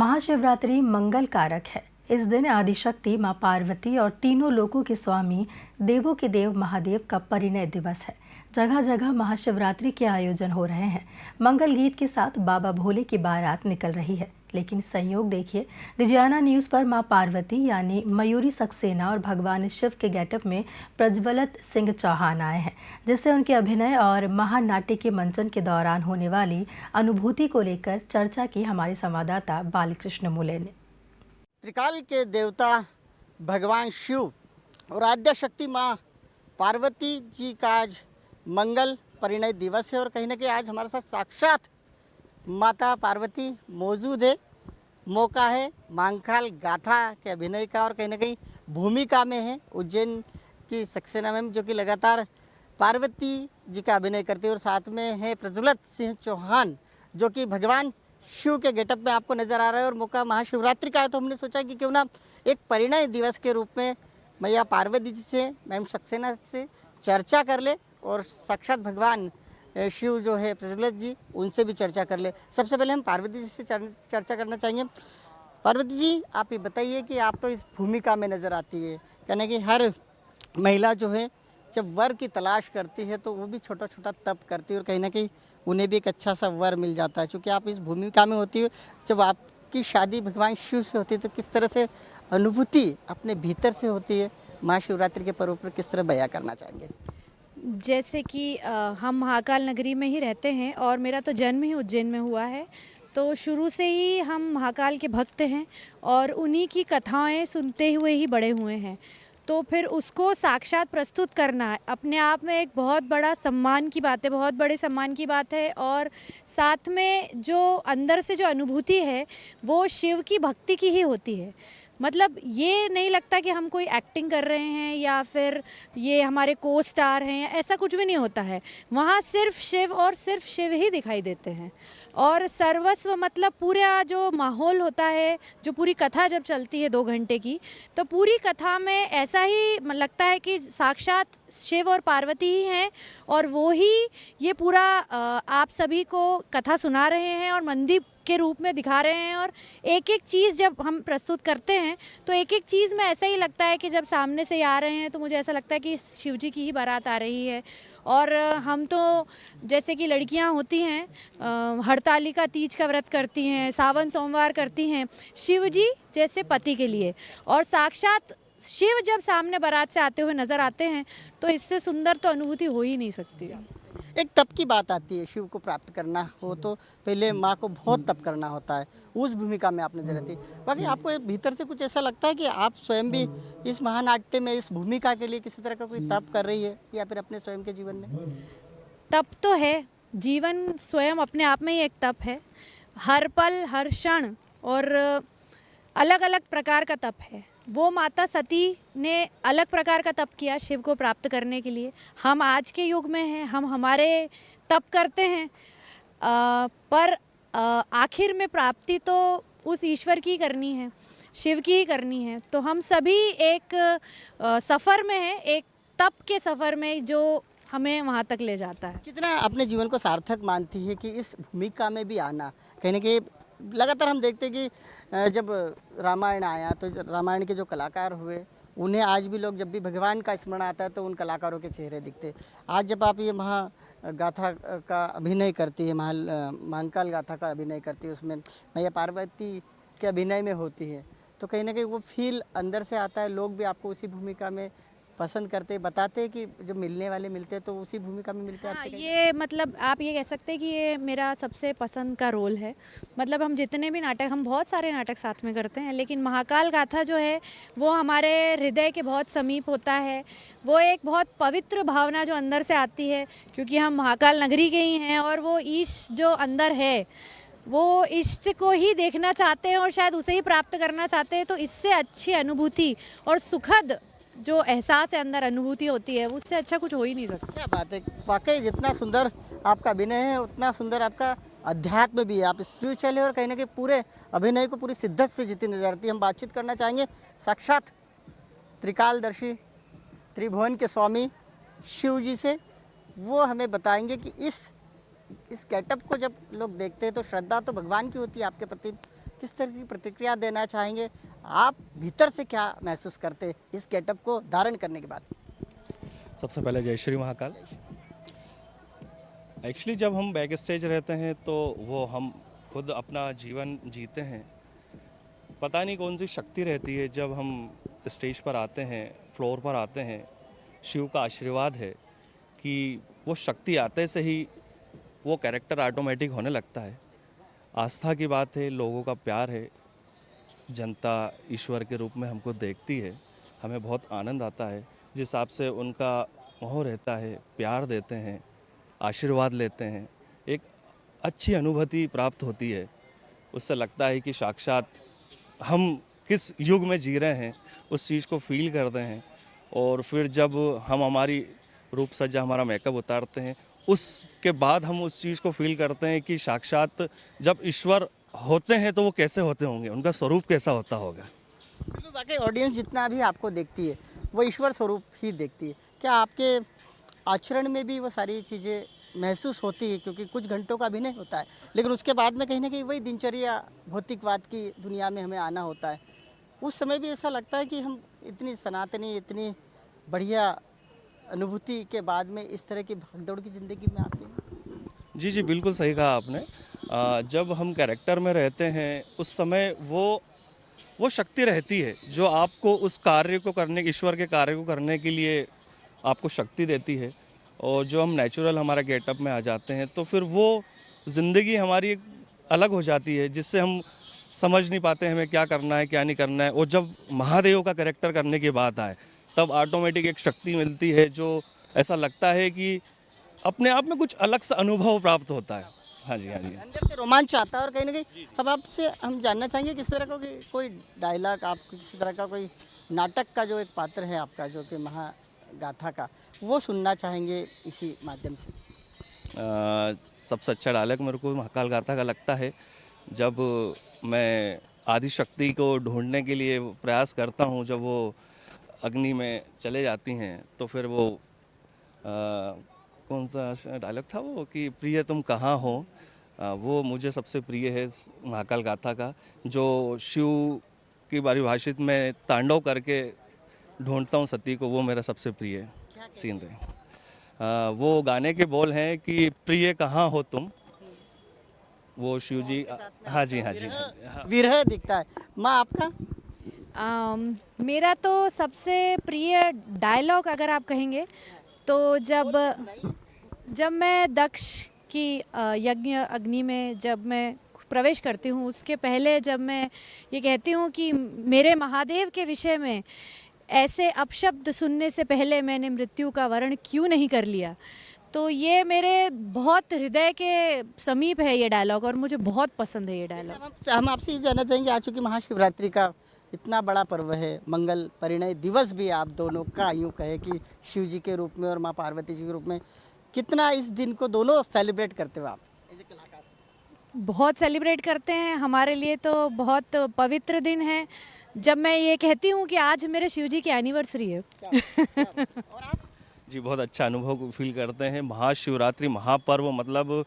महाशिवरात्रि मंगल कारक है। इस दिन आदिशक्ति मां पार्वती और तीनों लोकों के स्वामी देवों के देव महादेव का परिणय दिवस है। जगह जगह महाशिवरात्रि के आयोजन हो रहे हैं। मंगल गीत के साथ बाबा भोले की बारात निकल रही है। लेकिन संयोग देखिए, विजयाना न्यूज़ पर मां पार्वती यानी मयूरी सक्सेना और भगवान शिव के गेटअप में प्रज्वलित सिंह चौहान आए हैं, जिससे उनके अभिनय और महानाट्य के मंचन के दौरान होने वाली अनुभूति को लेकर चर्चा की हमारे संवाददाता बालकृष्ण मुले ने। त्रिकाल के देवता भगवान शिव और आद्या शक्ति माँ पार्वती जी का आज मंगल परिणय दिवस है और कहीं ना कहीं आज हमारे साथ साक्षात माता पार्वती मौजूद है। मौका है महाकाल गाथा के अभिनय का और कहीं ना कहीं भूमिका में है उज्जैन की सक्सेना मैम, जो कि लगातार पार्वती जी का अभिनय करती है, और साथ में है प्रज्वलित सिंह चौहान जो कि भगवान शिव के गेटअप में आपको नज़र आ रहा है। और मौका महाशिवरात्रि का है, तो हमने सोचा कि क्यों ना एक परिणय दिवस के रूप में मैया पार्वती जी से, मैम सक्सेना से चर्चा कर ले और साक्षात भगवान शिव जो है प्रज्वलित जी, उनसे भी चर्चा कर ले। सबसे पहले हम पार्वती जी से चर्चा करना चाहेंगे। पार्वती जी, आप ये बताइए कि आप तो इस भूमिका में नज़र आती है, कहने कि हर महिला जो है जब वर की तलाश करती है तो वो भी छोटा छोटा तप करती है और कहीं ना कहीं उन्हें भी एक अच्छा सा वर मिल जाता है। क्योंकि आप इस भूमिका में होती हो, जब आपकी शादी भगवान शिव से होती है तो किस तरह से अनुभूति अपने भीतर से होती है, महाशिवरात्रि के पर्व पर किस तरह बयां करना चाहेंगे? जैसे कि हम महाकाल नगरी में ही रहते हैं और मेरा तो जन्म ही उज्जैन में हुआ है, तो शुरू से ही हम महाकाल के भक्त हैं और उन्हीं की कथाएं सुनते हुए ही बड़े हुए हैं। तो फिर उसको साक्षात प्रस्तुत करना अपने आप में एक बहुत बड़ा सम्मान की बात है, बहुत बड़े सम्मान की बात है। और साथ में जो अंदर से जो अनुभूति है वो शिव की भक्ति की ही होती है। मतलब ये नहीं लगता कि हम कोई एक्टिंग कर रहे हैं या फिर ये हमारे को स्टार हैं, ऐसा कुछ भी नहीं होता है। वहाँ सिर्फ शिव और सिर्फ शिव ही दिखाई देते हैं और सर्वस्व, मतलब पूरा जो माहौल होता है, जो पूरी कथा जब चलती है 2 घंटे की, तो पूरी कथा में ऐसा ही लगता है कि साक्षात शिव और पार्वती ही हैं और वो ही ये पूरा आप सभी को कथा सुना रहे हैं और मंदिर के रूप में दिखा रहे हैं। और एक एक चीज़ जब हम प्रस्तुत करते हैं तो एक एक चीज़ में ऐसा ही लगता है कि जब सामने से आ रहे हैं तो मुझे ऐसा लगता है कि शिव जी की ही बारात आ रही है। और हम तो जैसे कि लड़कियां होती हैं हरतालिका तीज का व्रत करती हैं, सावन सोमवार करती हैं शिव जी जैसे पति के लिए, और साक्षात शिव जब सामने बारात से आते हुए नज़र आते हैं तो इससे सुंदर तो अनुभूति हो ही नहीं सकती। एक तप की बात आती है, शिव को प्राप्त करना हो तो पहले माँ को बहुत तप करना होता है, उस भूमिका में आप नजर आती है। बाकी आपको भीतर से कुछ ऐसा लगता है कि आप स्वयं भी इस महानाट्य में, इस भूमिका के लिए किसी तरह का कोई तप कर रही है या फिर अपने स्वयं के जीवन में? तप तो है, जीवन स्वयं अपने आप में ही एक तप है। हर पल हर क्षण और अलग अलग प्रकार का तप है। वो माता सती ने अलग प्रकार का तप किया शिव को प्राप्त करने के लिए। हम आज के युग में हैं, हम हमारे तप करते हैं, पर आखिर में प्राप्ति तो उस ईश्वर की करनी है, शिव की ही करनी है। तो हम सभी एक सफ़र में हैं, एक तप के सफ़र में जो हमें वहाँ तक ले जाता है। कितना अपने जीवन को सार्थक मानती है कि इस भूमिका में भी आना? कहीं ना कहीं लगातार हम देखते हैं कि जब रामायण आया तो रामायण के जो कलाकार हुए उन्हें आज भी लोग, जब भी भगवान का स्मरण आता है तो उन कलाकारों के चेहरे दिखते। आज जब आप ये महागाथा का अभिनय करती है, महाकाल गाथा का अभिनय करती है, उसमें मैया पार्वती के अभिनय में होती है, तो कहीं ना कहीं वो फील अंदर से आता है। लोग भी आपको उसी भूमिका में पसंद करते, बताते हैं कि जब मिलने वाले मिलते हैं तो उसी भूमिका में मिलते हैं। हाँ, आपसे ये मतलब आप ये कह सकते हैं कि ये मेरा सबसे पसंद का रोल है। मतलब हम जितने भी नाटक, हम बहुत सारे नाटक साथ में करते हैं, लेकिन महाकाल गाथा जो है वो हमारे हृदय के बहुत समीप होता है। वो एक बहुत पवित्र भावना जो अंदर से आती है, क्योंकि हम महाकाल नगरी के ही हैं और वो ईश जो अंदर है वो इष्ट को ही देखना चाहते हैं और शायद उसे ही प्राप्त करना चाहते हैं। तो इससे अच्छी अनुभूति और सुखद जो एहसास है, अंदर अनुभूति होती है, उससे अच्छा कुछ हो ही नहीं सकता। क्या बात है, वाकई जितना सुंदर आपका अभिनय है उतना सुंदर आपका अध्यात्म भी है। आप स्पिरिचुअल है और कहीं ना कहीं पूरे अभिनय को पूरी शिद्दत से जीती नजर आती है। हम बातचीत करना चाहेंगे साक्षात त्रिकालदर्शी त्रिभुवन के स्वामी शिव जी से। वो हमें बताएंगे कि इस इस गेटअप को जब लोग देखते हैं तो श्रद्धा तो भगवान की होती है आपके प्रति, किस तरह की प्रतिक्रिया देना चाहेंगे? आप भीतर से क्या महसूस करते हैं इस गेटअप को धारण करने के बाद? सबसे पहले जय श्री महाकाल। एक्चुअली जब हम बैक स्टेज रहते हैं तो वो हम खुद अपना जीवन जीते हैं, पता नहीं कौन सी शक्ति रहती है जब हम स्टेज पर आते हैं, फ्लोर पर आते हैं। शिव का आशीर्वाद है कि वो शक्ति आते से ही वो कैरेक्टर ऑटोमेटिक होने लगता है। आस्था की बात है, लोगों का प्यार है, जनता ईश्वर के रूप में हमको देखती है, हमें बहुत आनंद आता है। जिस हिसाब से उनका मोह रहता है, प्यार देते हैं, आशीर्वाद लेते हैं, एक अच्छी अनुभूति प्राप्त होती है। उससे लगता है कि साक्षात हम किस युग में जी रहे हैं उस चीज़ को फील करते हैं। और फिर जब हम हमारी रूप सज्जा, हमारा मेकअप उतारते हैं, उसके बाद हम उस चीज़ को फील करते हैं कि साक्षात जब ईश्वर होते हैं तो वो कैसे होते होंगे, उनका स्वरूप कैसा होता होगा। बिल्कुल, वाकई ऑडियंस जितना भी आपको देखती है वो ईश्वर स्वरूप ही देखती है। क्या आपके आचरण में भी वो सारी चीज़ें महसूस होती है? क्योंकि कुछ घंटों का अभिनय होता है, लेकिन उसके बाद में कहीं ना कहीं वही दिनचर्या, भौतिकवाद की दुनिया में हमें आना होता है। उस समय भी ऐसा लगता है कि हम इतनी सनातनी, इतनी बढ़िया अनुभूति के बाद में इस तरह की भागदौड़ की ज़िंदगी में आते हैं। जी जी, बिल्कुल सही कहा आपने। जब हम कैरेक्टर में रहते हैं उस समय वो शक्ति रहती है जो आपको उस कार्य को करने, ईश्वर के कार्य को करने के लिए आपको शक्ति देती है। और जो हम नेचुरल हमारा गेटअप में आ जाते हैं तो फिर वो ज़िंदगी हमारी एक अलग हो जाती है, जिससे हम समझ नहीं पाते हमें क्या करना है क्या नहीं करना है। और जब महादेव का कैरेक्टर करने की बात आए तब ऑटोमेटिक एक शक्ति मिलती है, जो ऐसा लगता है कि अपने आप में कुछ अलग सा अनुभव प्राप्त होता है। हाँ जी, हाँ जी। अंदर से रोमांच आता है। और कहीं ना कहीं अब आपसे हम जानना चाहेंगे किस तरह का कोई डायलॉग, आप किसी तरह का कोई नाटक का जो एक पात्र है आपका, जो कि महागाथा का, वो सुनना चाहेंगे इसी माध्यम से। सबसे अच्छा डायलॉग मेरे को महाकाल गाथा का लगता है। जब मैं आदिशक्ति को ढूंढने के लिए प्रयास करता हूँ, जब वो अग्नि में चले जाती हैं तो फिर वो कौन सा डायलॉग था वो कि प्रिय तुम कहाँ हो, वो मुझे सबसे प्रिय है महाकाल गाथा का। जो शिव की परिभाषित में तांडव करके ढूंढता हूँ सती को, वो मेरा सबसे प्रिय सीन रहे। वो गाने के बोल हैं कि प्रिय कहाँ हो तुम, वो शिव जी। हाँ जी, हाँ जी, हाँ। विरह दिखता है। माँ, आपका? मेरा तो सबसे प्रिय डायलॉग अगर आप कहेंगे तो जब मैं दक्ष की यज्ञ अग्नि में जब मैं प्रवेश करती हूँ, उसके पहले जब मैं ये कहती हूँ कि मेरे महादेव के विषय में ऐसे अपशब्द सुनने से पहले मैंने मृत्यु का वर्ण क्यों नहीं कर लिया, तो ये मेरे बहुत हृदय के समीप है ये डायलॉग और मुझे बहुत पसंद है ये डायलॉग। हम आपसे ये जानना चाहेंगे, आज चूँकि महाशिवरात्रि का इतना बड़ा पर्व है, मंगल परिणय दिवस भी आप दोनों का यूँ कहे कि शिव जी के रूप में और माँ पार्वती जी के रूप में, कितना इस दिन को दोनों सेलिब्रेट करते हो आप एज ए कलाकार? बहुत सेलिब्रेट करते हैं। हमारे लिए तो बहुत पवित्र दिन है। जब मैं ये कहती हूँ कि आज मेरे शिव जी की एनिवर्सरी है। और आप? जी, बहुत अच्छा अनुभव फील करते हैं। महाशिवरात्रि महापर्व, मतलब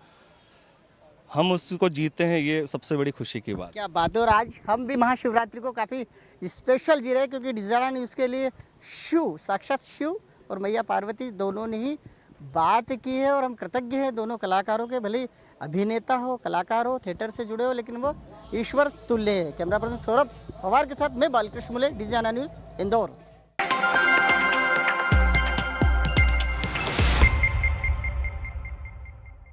हम उसको जीते हैं, ये सबसे बड़ी खुशी की बात। क्या बात है। और आज हम भी महाशिवरात्रि को काफ़ी स्पेशल जी रहे हैं, क्योंकि डिजारा न्यूज़ के लिए शिव, साक्षात शिव और मैया पार्वती दोनों ने ही बात की है। और हम कृतज्ञ हैं दोनों कलाकारों के, भले अभिनेता हो, कलाकार हो, थिएटर से जुड़े हो, लेकिन वो ईश्वर तुल्य है। कैमरा पर्सन सौरभ पवार के साथ मैं बालकृष्ण मुले, डिजारा न्यूज़, इंदौर।